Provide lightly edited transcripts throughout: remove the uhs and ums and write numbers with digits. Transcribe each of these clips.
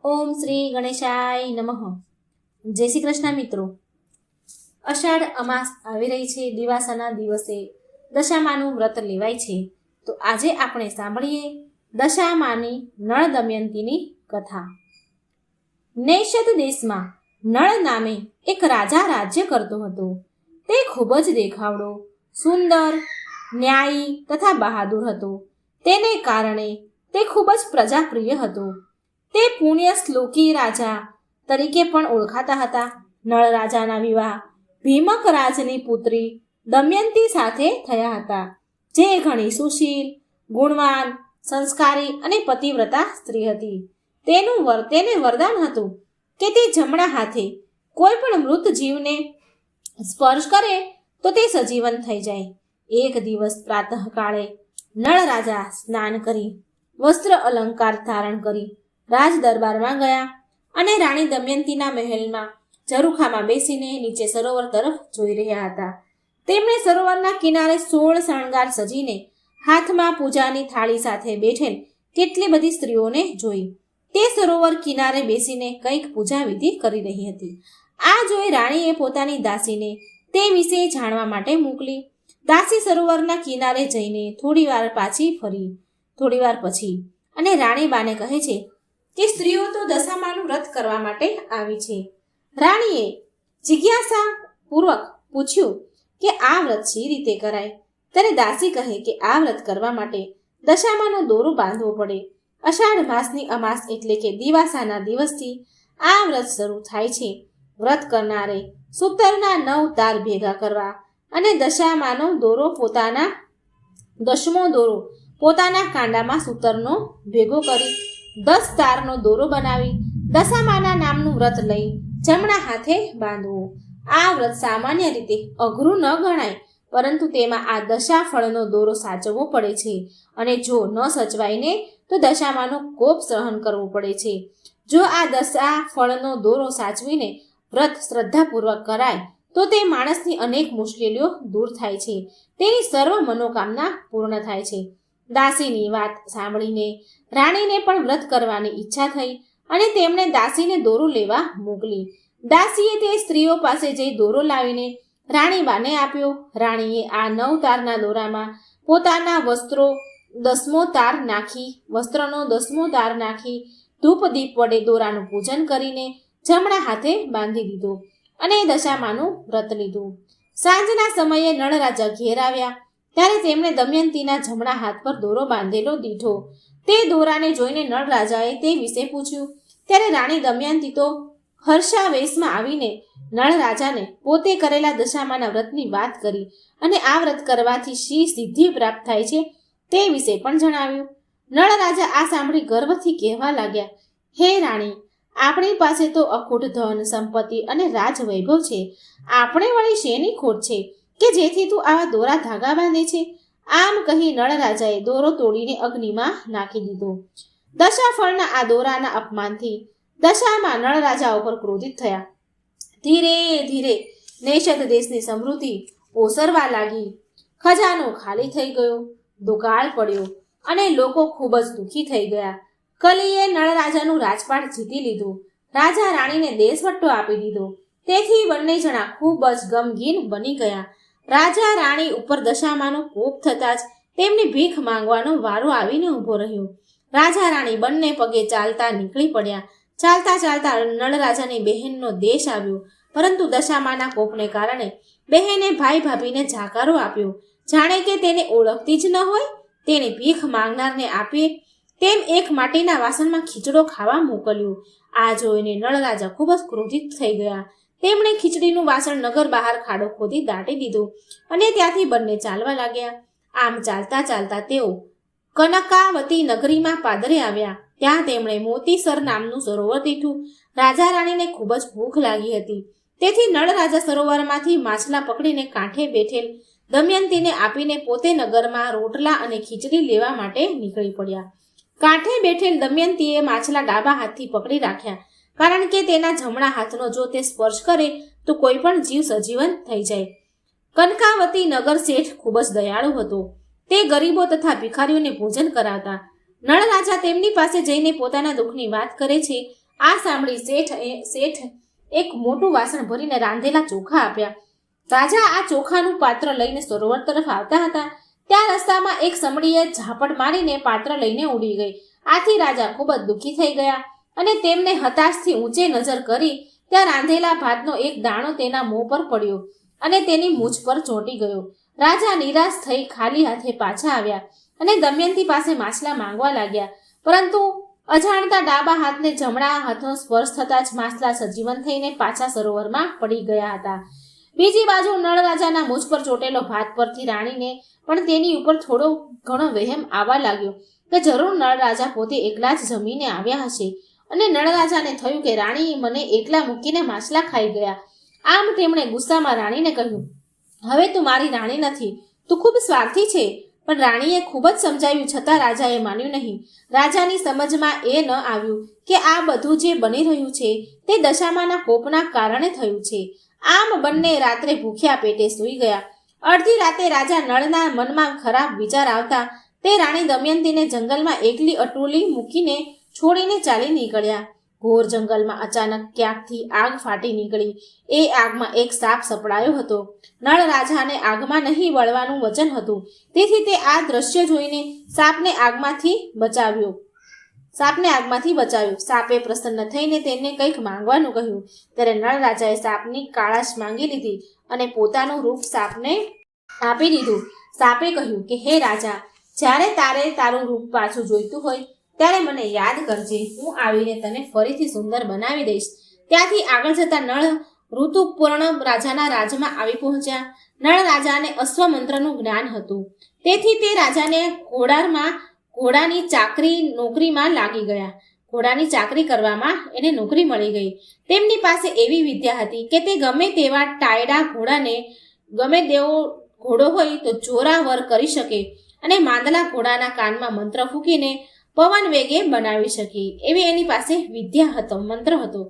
ઓમ શ્રી ગણેશાય નમઃ. જય શ્રી કૃષ્ણ મિત્રો. અષાઢ અમાસ આવી રહી છે. દિવાસાના દિવસે દશામાનું વ્રત લેવાય છે. તો આજે આપણે સાંભળીએ દશામાની નળ દમયંતીની કથા. નૈષદ દેશમાં નળ નામે એક રાજા રાજ્ય કરતો હતો. તે ખૂબ જ દેખાવડો, સુંદર, ન્યાયી તથા બહાદુર હતો. તેને કારણે તે ખૂબ જ પ્રજાપ્રિય હતો. તે પુણ્ય શ્લોકી રાજા તરીકે પણ ઓળખાતા હતા. નળ રાજાના વિવાહ ભીમક રાજની પુત્રી દમયંતી સાથે થયા હતા, જે ઘણી સુશીલ, ગુણવાન, સંસ્કારી અને પતિવ્રતા સ્ત્રી હતી. તેને વરદાન હતું કે તે જમણા હાથે કોઈ પણ મૃત જીવને સ્પર્શ કરે તો તે સજીવન થઈ જાય. એક દિવસ પ્રાતઃકાળે નળ રાજા સ્નાન કરી, વસ્ત્ર અલંકાર ધારણ કરી રાજ દરબારમાં ગયા અને રાણી દમયંતીના મહેલમાં ઝરૂખામાં બેસીને નીચે સરોવર તરફ જોઈ રહ્યા હતા. તેમણે સરોવરના કિનારે 16 શણગાર સજીને હાથમાં પૂજાની થાળી સાથે બેઠેલ કેટલી બધી સ્ત્રીઓને જોઈ. તે સરોવર કિનારે બેસીને કંઈક પૂજા વિધિ કરી રહી હતી. આ જોઈ રાણીએ પોતાની દાસીને તે વિશે જાણવા માટે મોકલી. દાસી સરોવરના કિનારે જઈને થોડીવાર પછી અને રાણીબાને કહે છે કે સ્ત્રીઓ તો દશામાનું વ્રત કરવા માટે આવી છે. રાણીએ જિજ્ઞાસા પૂર્વક પૂછ્યું કે આ વ્રત શી રીતે કરાય? ત્યારે દાસી કહે કે આ વ્રત કરવા માટે દશામાનો દોરો બાંધવો પડે. અષાઢ માસની અમાસ એટલે કે દિવાસાના દિવસથી આ વ્રત શરૂ થાય છે. વ્રત કરનારે સૂતરના 9 તાર ભેગા કરવા અને દશામાનો દોરો દશમો દોરો પોતાના કાંડામાં સૂતરનો ભેગો કરી 10 તારનો દોરો બનાવી દશામાના નામનું વ્રત લઈ જમણા હાથે બાંધવું. આ વ્રત સામાન્ય રીતે અઘરું ન ગણાય, પરંતુ તેમાં આ દશા ફળનો દોરો સાચવવો પડે છે અને જો ન સચવાયને તો દશામાનો કોપ સહન કરવો પડે છે. જો આ દશા ફળનો દોરો સાચવીને વ્રત શ્રદ્ધાપૂર્વક કરાય તો તે માણસની અનેક મુશ્કેલીઓ દૂર થાય છે, તેની સર્વ મનોકામના પૂર્ણ થાય છે. દાસીની વાત સાંભળીને રાણીને પણ વ્રત કરવાની ઈચ્છા થઈ અને તેમણે દાસીને દોરો લેવા મોકલી. દાસીએ તે સ્ત્રીઓ પાસે જઈ દોરો લાવીને રાણીબાને આપ્યો. રાણીએ આ 9 તારના દોરામાં પોતાના વસ્ત્રનો દસમો તાર નાખી ધૂપ દીપ વડે દોરાનું પૂજન કરીને જમણા હાથે બાંધી દીધો અને દશામાનું વ્રત લીધું. સાંજના સમયે નળ રાજા ઘેર આવ્યા ત્યારે તેમણે દમયંતીના જમણા હાથ પર દોરો બાંધેલો દીઠો. તે દોરાને જોઈને નળ રાજાએ તે વિશે પૂછ્યું. ત્યારે રાણી દમયંતી તો હર્ષાવેશમાં આવીને નળ રાજાને પોતે કરેલા દશામાના વ્રતની વાત કરી અને આ વ્રત કરવાથી શી સિદ્ધિ પ્રાપ્ત થાય છે તે વિશે પણ જણાવ્યું. નળ રાજા આ સાંભળી ગર્વથી કહેવા લાગ્યા, હે રાણી, આપણી પાસે તો અખૂટ ધન સંપત્તિ અને રાજવૈભવ છે. આપણે વળી શેની ખોટ છે કે જેથી તું આવા દોરા ધાગા બાંધે છે? આમ કહી નળ રાજાએ દોરો તોડીને અગ્નિમાં નાખી દીધો. દશાફળના આ દોરાના અપમાનથી દશામાં નળ રાજા ઉપર ક્રોધિત થયા. ધીરે ધીરે નૈષદ દેશની સમૃદ્ધિ ઓસરવા લાગી. ખજાનો ખાલી થઈ ગયો, દુકાળ પડ્યો અને લોકો ખૂબ જ દુઃખી થઈ ગયા. કલીએ નળ રાજાનું રાજપાટ જીતી લીધું. રાજા રાણીને દેશવટ્ટો આપી દીધો. તેથી બંને જણા ખૂબ જ ગમગીન બની ગયા. રાજા રાણી ઉપર દશામાનો કોપ થતાં જ તેમની ભીખ માંગવાનો વારો આવીને ઊભો રહ્યો. રાજા રાણી બંને પગે ચાલતા નીકળી પડ્યા. ચાલતા ચાલતા નળ રાજાની બહેનનો દેશ આવ્યો, પરંતુ દશામાના કોપને કારણે બહેને ભાઈ ભાભીને જાકારો આપ્યો, જાણે કે તેને ઓળખતી જ ન હોય. તેને ભીખ માંગનારને આપીએ તેમ એક માટીના વાસણમાં ખીચડો ખાવા મોકલ્યું. આ જોઈને નળ રાજા ખૂબ જ ક્રોધિત થઈ ગયા. તેમણે ખીચડીનું વાસણ નગર બહાર ખાડો ખોદી દાટી દીધું અને ત્યાંથી બંને ચાલવા લાગ્યા. આમ ચાલતા ચાલતા તેઓ કનકાવતી નગરીમાં પાદરે આવ્યા. ત્યાં તેમણે મોતીસર નામનું સરોવર દીઠું. રાજા રાણીને ખૂબ જ ભૂખ લાગી હતી, તેથી નળ રાજા સરોવરમાંથી માછલા પકડીને કાંઠે બેઠેલ દમયંતીને આપીને પોતે નગરમાં રોટલા અને ખીચડી લેવા માટે નીકળી પડ્યા. કાંઠે બેઠેલ દમયંતીએ માછલા ડાબા હાથથી પકડી રાખ્યા, કારણ કે તેના જમણા હાથનો જો તે સ્પર્શ કરે તો કોઈ પણ જીવ સજીવન થઈ જાય. કનકાવતી નગર શેઠ ખૂબ જ દયાળુ હતો. તે ગરીબો તથા ભિખારીઓને ભોજન કરાવતા. નળ રાજા તેમની પાસે જઈને પોતાના દુઃખની વાત કરે છે. આ સાંભળી શેઠ એક મોટું વાસણ ભરીને રાંધેલા ચોખા આપ્યા. રાજા આ ચોખાનું પાત્ર લઈને સરોવર તરફ આવતા હતા ત્યાં રસ્તામાં એક સમડીએ ઝાપટ મારીને પાત્ર લઈને ઉડી ગઈ. આથી રાજા ખૂબ જ દુઃખી થઈ ગયા અને તેમને હતાશથી ઊંચે નજર કરી ત્યાં રાંધેલા ભાતનો એક દાણો તેના મોં પર પડ્યો અને તેની મૂછ પર ચોંટી ગયો. રાજા નિરાશ થઈ ખાલી હાથે પાછા આવ્યા અને દમયંતી પાસે માછલા માંગવા લાગ્યા, પરંતુ અજાણતા ડાબા હાથને જમણા હાથનો સ્પર્શ થતા જ માછલા સજીવન થઈને પાછા સરોવરમાં પડી ગયા હતા. બીજી બાજુ નળ રાજાના મૂછ પર ચોટેલો ભાત પરથી રાણીને પણ તેની ઉપર થોડો ઘણો વહેમ આવવા લાગ્યો કે જરૂર નળ રાજા પોતે એકલા જ જમીને આવ્યા હશે, અને નળ રાજાને થયું કે રાણી મને એકલા મૂકીને માછલા ખાઈ ગયા. આમ તેમણે ગુસ્સામાં રાણીને કહ્યું, હવે તું મારી રાણી નથી, તું ખૂબ સ્વાર્થી છે. પણ રાણીએ ખૂબ જ સમજાવ્યું છતાં રાજાએ માન્યું નહીં. રાજાની સમજમાં એ ન આવ્યું કે આ બધું જે બની રહ્યું છે તે દશામાના કોપના કારણે થયું છે. આમ બંને રાત્રે ભૂખ્યા પેટે સૂઈ ગયા. અડધી રાતે રાજા નળના મનમાં ખરાબ વિચાર આવતા તે રાણી દમયંતીને જંગલમાં એકલી અટોલી મૂકીને છોડીને ચાલી નીકળ્યા. ઘોર જંગલમાં અચાનક ક્યાંકથી આગ ફાટી નીકળી. એ આગમાં એક સાપ સપડાયો હતો. નળ રાજાને આગમાં નહીં વળવાનું વચન હતું, તેથી તે આ દ્રશ્ય જોઈને સાપને આગમાંથી બચાવ્યો. સાપે પ્રસન્ન થઈને તેને કંઈક માંગવાનું કહ્યું. ત્યારે નળ રાજાએ સાપની કાળાશ માંગી લીધી અને પોતાનું રૂપ સાપને આપી દીધું. સાપે કહ્યું કે હે રાજા, જ્યારે તારે તારું રૂપ પાછું જોઈતું હોય ત્યારે મને યાદ કરજે, હું આવીને તને ફરીથી સુંદર બનાવી દઈશ. ત્યાંથી આગળ જતા નળ ઋતુપૂર્ણ રાજાના રાજમાં આવી પહોંચ્યા. નળ રાજાને અશ્વમંત્રનું જ્ઞાન હતું, તેથી તે રાજાને ઘોડાની નોકરીમાં લાગી ગયા. ઘોડાની ચાકરી કરવામાં એને નોકરી મળી ગઈ. તેમની પાસે એવી વિદ્યા હતી કે તે ગમે તેવા ટાયડા ઘોડાને ગમે તેવો ઘોડો હોય તો જોરાવર કરી શકે અને માંદલા ઘોડાના કાનમાં મંત્ર ફૂંકીને પવન વેગે બનાવી શકી એવી એની પાસે મંત્ર હતો.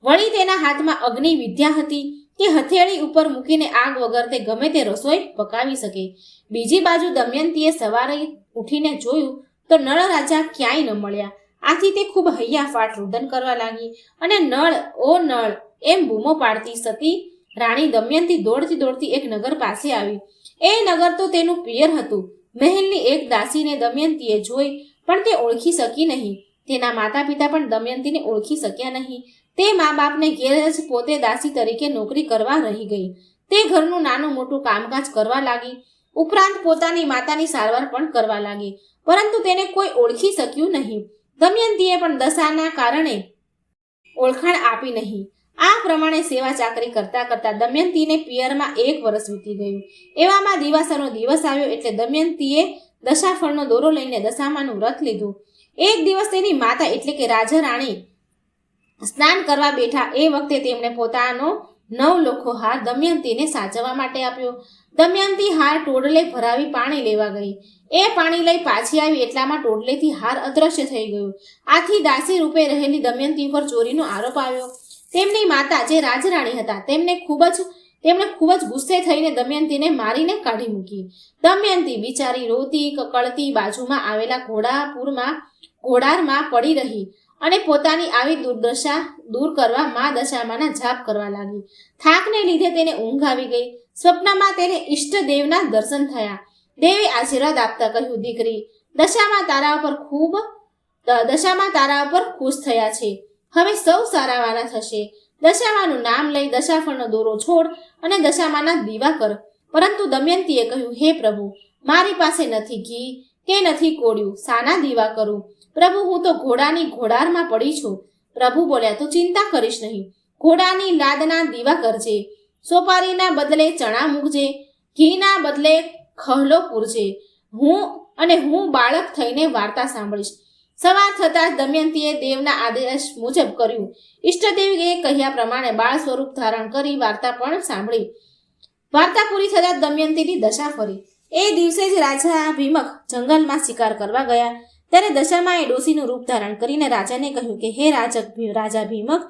વળી તેના હાથમાં અગ્નિ વિદ્યા હતી કે હથેળી ઉપર મૂકીને આગ વગર તે ગમે તે રસોઈ પકાવી શકે. બીજી બાજુ દમયંતીએ સવારે ઉઠીને જોયું તો નળ રાજા ક્યાંય ન મળ્યા. આથી તે ખૂબ હૈયાફાટ રુદન કરવા લાગી અને નળ ઓ નળ એમ બૂમો પાડતી સતી રાણી દમયંતી દોડતી એક નગર પાસે આવી. એ નગર તો તેનું પિયર હતું. મહેલની એક દાસીને દમયંતીએ જોઈ પણ તે ઓળખી શકી નહીં. તેના માતા પિતા પણ દમયંતીને ઓળખી શક્યા નહીં. તે મા બાપને ઘેર જ પોતે દાસી તરીકે નોકરી કરવા રહી ગઈ. તે ઘરનું નાનું મોટું કામકાજ કરવા લાગી, ઉપરાંત પોતાની માતાની સારવાર પણ કરવા લાગી, પરંતુ તેને કોઈ ઓળખી શક્યું નહીં. દમયંતીએ પણ દશાના કારણે ઓળખાણ આપી નહીં. આ પ્રમાણે સેવા ચાકરી કરતા દમયંતીને પિયરમાં 1 વર્ષ વીતી ગયું. એવામાં દિવાસાનો દિવસ આવ્યો એટલે દમયંતીએ દશાફળનો દોરો લઈને દશામાનું વ્રત લીધું. એક દિવસ તેની માતા એટલે કે રાજા રાણી સ્નાન કરવા બેઠા એ વખતે તેમણે પોતાનો 9 લોખો હાર દમયંતીને સાચવવા માટે આપ્યો. દમયંતી હાર ટોડલે ભરાવી પાણી લેવા ગઈ. એ પાણી લઈ પાછી આવી એટલામાં ટોડલેથી હાર અદ્રશ્ય થઈ ગયો. આથી દાસી રૂપે રહેલી દમયંતી પર ચોરીનો આરોપ આવ્યો. તેમની માતા જે રાજરાણી હતા તેમણે ખૂબ જ ગુસ્સે થઈને દમયંતીને મારીને કાઢી મૂકી. દમયંતી બિચારી રોતી કકળતી બાજુમાં આવેલા ઘોડારમાં પડી રહી અને પોતાની આવી દુર્દશા દૂર કરવા મા દશામાના જાપ કરવા લાગી. થાકને લીધે તેને ઊંઘ આવી ગઈ. સ્વપ્નમાં તેને ઈષ્ટદેવના દર્શન થયા. દેવે આશીર્વાદ આપતા કહ્યું, દીકરી, દશામાં તારા ઉપર ખુશ થયા છે. હવે સૌ સારાવાના થશે. દશામાનું નામ લઈ દશાફળનો દોરો છોડ અને દશામાના દીવા કર. પરંતુ દમયંતીએ કહ્યું, હે પ્રભુ, મારી પાસે નથી ઘી કે નથી કોળિયું, સાના દીવા કરું? પ્રભુ, હું તો ઘોડાની ઘોડારમાં પડી છું. પ્રભુ બોલ્યા, તું ચિંતા કરીશ નહીં. ઘોડાની લાદના દીવા કરજે. સોપારીના બદલે ચણા મૂકજે, ઘીના બદલે ખહલો પૂરજે. હું બાળક થઈને વાર્તા સાંભળીશ. સવાર થતાં દમયંતીએ દેવના આદેશ મુજબ કર્યું. ઈષ્ટદેવે કહ્યા પ્રમાણે બાળ સ્વરૂપ ધારણ કરી વાર્તા પણ સાંભળી. વાર્તા પૂરી થતાં દમયંતીની દશા ફરી. એ દિવસે જ રાજા ભીમક જંગલમાં શિકાર કરવા ગયા. ત્યારે દશામાએ ડોસીનું રૂપ ધારણ કરીને રાજાને કહ્યું કે હે રાજા ભીમક,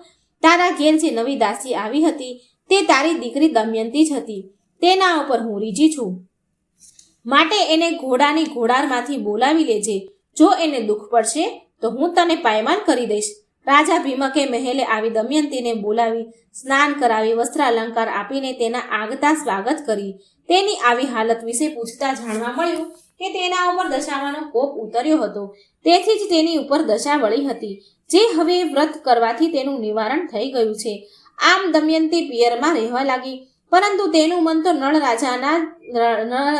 તારા ઘેર જે નવી દાસી આવી હતી તે તારી દીકરી દમયંતી જ હતી. તેના ઉપર હું રીઝી છું, માટે એને ઘોડાની ઘોડારમાંથી બોલાવી લેજે. જો એને દુઃખ પડશે તો હું તને પાયમાન કરી દઈશ. રાજા ભીમકે મહેલે આવી દમયંતીને બોલાવી સ્નાન કરાવી વસ્ત્રાલંકાર આપીને તેના આગતા સ્વાગત કરી. તેની આવી હાલત વિશે પૂછતા જાણવા મળ્યું કે તેના ઉપર દશામાનો કોપ ઉતર્યો હતો. તેથી જ તેની ઉપર દશા વળી હતી, જે હવે વ્રત કરવાથી તેનું નિવારણ થઈ ગયું છે. આમ દમયંતી પિયરમાં રહેવા લાગી, પરંતુ તેનું મન તો નળ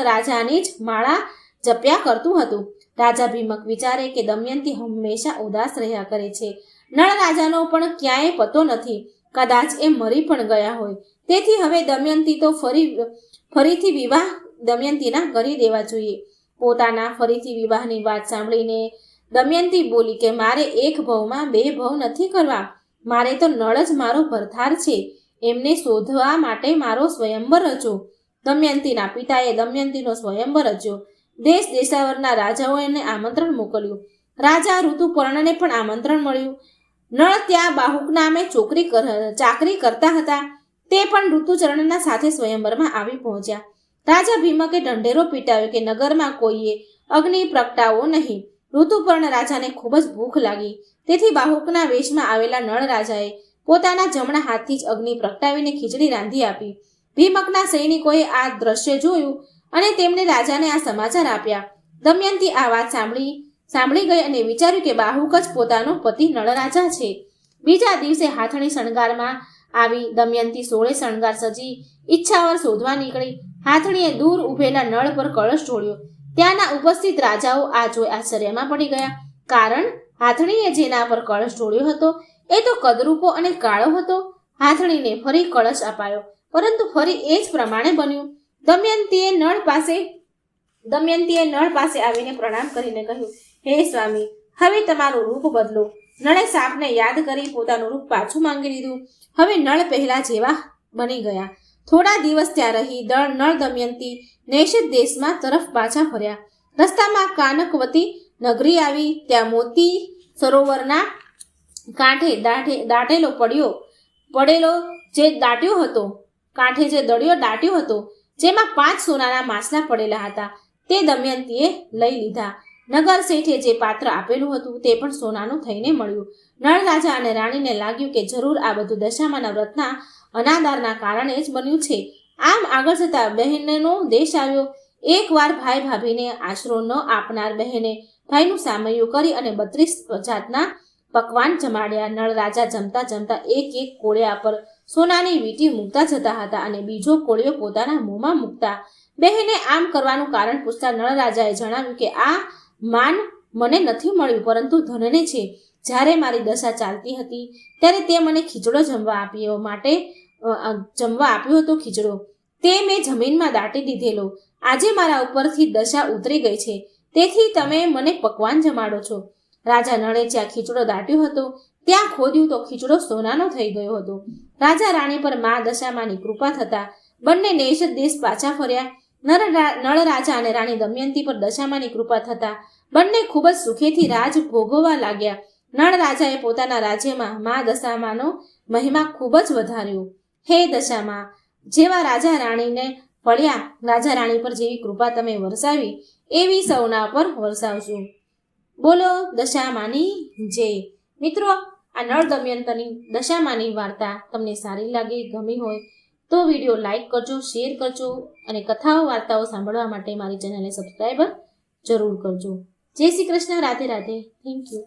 રાજાની જ માળા જપ્યા કરતું હતું. રાજા ભીમક વિચારે કે દમયંતી હંમેશા ઉદાસ રહ્યા કરે છે. નળ રાજાનો પણ ક્યાંય પતો નથી, કદાચ એ મરી પણ ગયા હોય. તેથી હવે દમયંતી તો ફરીથી વિવાહ દમયંતીના કરી દેવા જોઈએ. પોતાના ફરીથી વિવાહની વાત સાંભળીને દમયંતી બોલી કે મારે એક ભવમાં બે ભવ નથી કરવા, મારે તો નળ જ મારો ભરથાર છે, એમને શોધવા માટે મારો સ્વયંવર રચો. દમયંતીના પિતાએ દમયંતીનો સ્વયંવર રચ્યો. દેશ દેશાવરના રાજાઓને આમંત્રણ મોકલ્યું. રાજા ઋતુપર્ણને પણ આમંત્રણ મળ્યું. નળ ત્યાં બાહુક નામે ચાકરી કરતા હતા, તે પણ ઋતુચરણના સાથે સ્વયંવરમાં આવી પહોંચ્યા. રાજા ભીમકે ઢંઢેરો પીટાવ્યો કે નગરમાં કોઈએ અગ્નિ પ્રગટાવો નહીં. ઋતુપર્ણ રાજાને ખૂબ જ ભૂખ લાગી, તેથી બાહુકના વેશમાં આવેલા નળ રાજાએ પોતાના જમણા હાથથી જ અગ્નિ પ્રગટાવીને ખીચડી રાંધી આપી. ભીમકના સૈનિકોએ આ દ્રશ્ય જોયું અને તેમણે રાજાને આ સમાચાર આપ્યા. દમયંતી આ વાત સાંભળી ગઈ અને વિચાર્યું કે બાહુક જ પોતાનો પતિ નળ રાજા છે. બીજા દિવસે હાથણી શણગારમાં આવી દમયંતી સોળે શણગાર સજી ઈચ્છાવર શોધવા નીકળી. હાથણીએ દૂર ઉભેલા નળ પર કળશ ઢોળ્યો. ત્યાંના ઉપસ્થિત રાજાઓ આ જોઈ આશ્ચર્યમાં પડી ગયા, કારણ હાથણીએ જેના પર કળશ ઢોળ્યો હતો એ તો કદરૂપો અને કાળો હતો. હાથણીને ફરી કળશ અપાયો, પરંતુ ફરી એ જ પ્રમાણે બન્યું. દમયંતીએ નળ પાસે આવીને પ્રણામ કરીને કહ્યું, હે સ્વામી, હવે તમારું રૂપ બદલો. નળે સાપને યાદ કરી પોતાનું રૂપ પાછું માંગી લીધું. હવે નળ પહેલા જેવા બની ગયા. થોડા દિવસ ત્યાં રહી નળ દમયંતી નૈષદ દેશમાં તરફ પાછા ફર્યા. રસ્તામાં કાનકવતી નગરી આવી. ત્યાં મોતી સરોવરના કાંઠે જે દળિયો દાટ્યો હતો, જેમાં 5 સોનાના માસલા પડેલા હતા, તે દમયંતીએ લઈ લીધા. નગર શેઠે જે પાત્ર આપેલું હતું તે પણ સોનાનું થઈને મળ્યું. નળ રાજા અને રાણીને લાગ્યું કે જરૂર આ બધું દશામાના વ્રતના અનાદારના કારણે જ બન્યું છે. આમ આગળ જતા બહેનનો દેશ આવ્યો. એકવાર ભાઈ ભાભીને આશરો ન આપનાર બહેને ભાઈનું સામૈયું કરી અને 32 જાતના પકવાન જમાડ્યા. નળ રાજા જમતા જમતા એક કોળિયા પર સોનાની વીંટી મૂકતા જતા હતા અને બીજો કોળિયો પોતાના મોંમાં મૂકતા. બહેને આમ કરવાનું કારણ પૂછતા નળ રાજાએ જણાવ્યું કે આ માન મને નથી મળ્યું, પરંતુ ધનને છે. જ્યારે મારી દશા ચાલતી હતી ત્યારે તે મને ખીચડો જમવા આપ્યો હતો. ખીચડો તે મેં જમીનમાં દાટી દીધેલો. આજે મારા ઉપરથી દશા ઉતરી ગઈ છે, તેથી તમે મને પકવાન જમાડો છો. રાજા નળે જ્યાં ખીચડો દાટ્યો હતો ત્યાં ખોદ્યું તો ખીચડો સોનાનો થઈ ગયો હતો. રાજા રાણી પર મા દશામાની કૃપા થતા બંને નૈષદ દેશ પાછા ફર્યા. નળ રાજા અને રાણી દમયંતી પર દશામાની કૃપા થતા બંને ખૂબ જ સુખેથી રાજ ભોગવવા લાગ્યા. નળ રાજાએ પોતાના રાજ્યમાં મા દશામાનો મહિમા ખૂબ જ વધાર્યો. હે દશામા, જેવા રાજા રાણીને ફળ્યા, રાજા રાણી પર જેવી કૃપા તમે વરસાવી એવી સૌના પર વરસાવજો. બોલો દશામાની જય. મિત્રો, આ નળ દમયંતીની દશામાની વાર્તા તમને સારી લાગે, ગમી હોય તો વિડીયો લાઈક કરજો, શેર કરજો અને કથાઓ વાર્તાઓ સાંભળવા માટે મારી ચેનલને સબસ્ક્રાઈબ જરૂર કરજો. જય શ્રી કૃષ્ણ. રાધે રાધે. Thank you.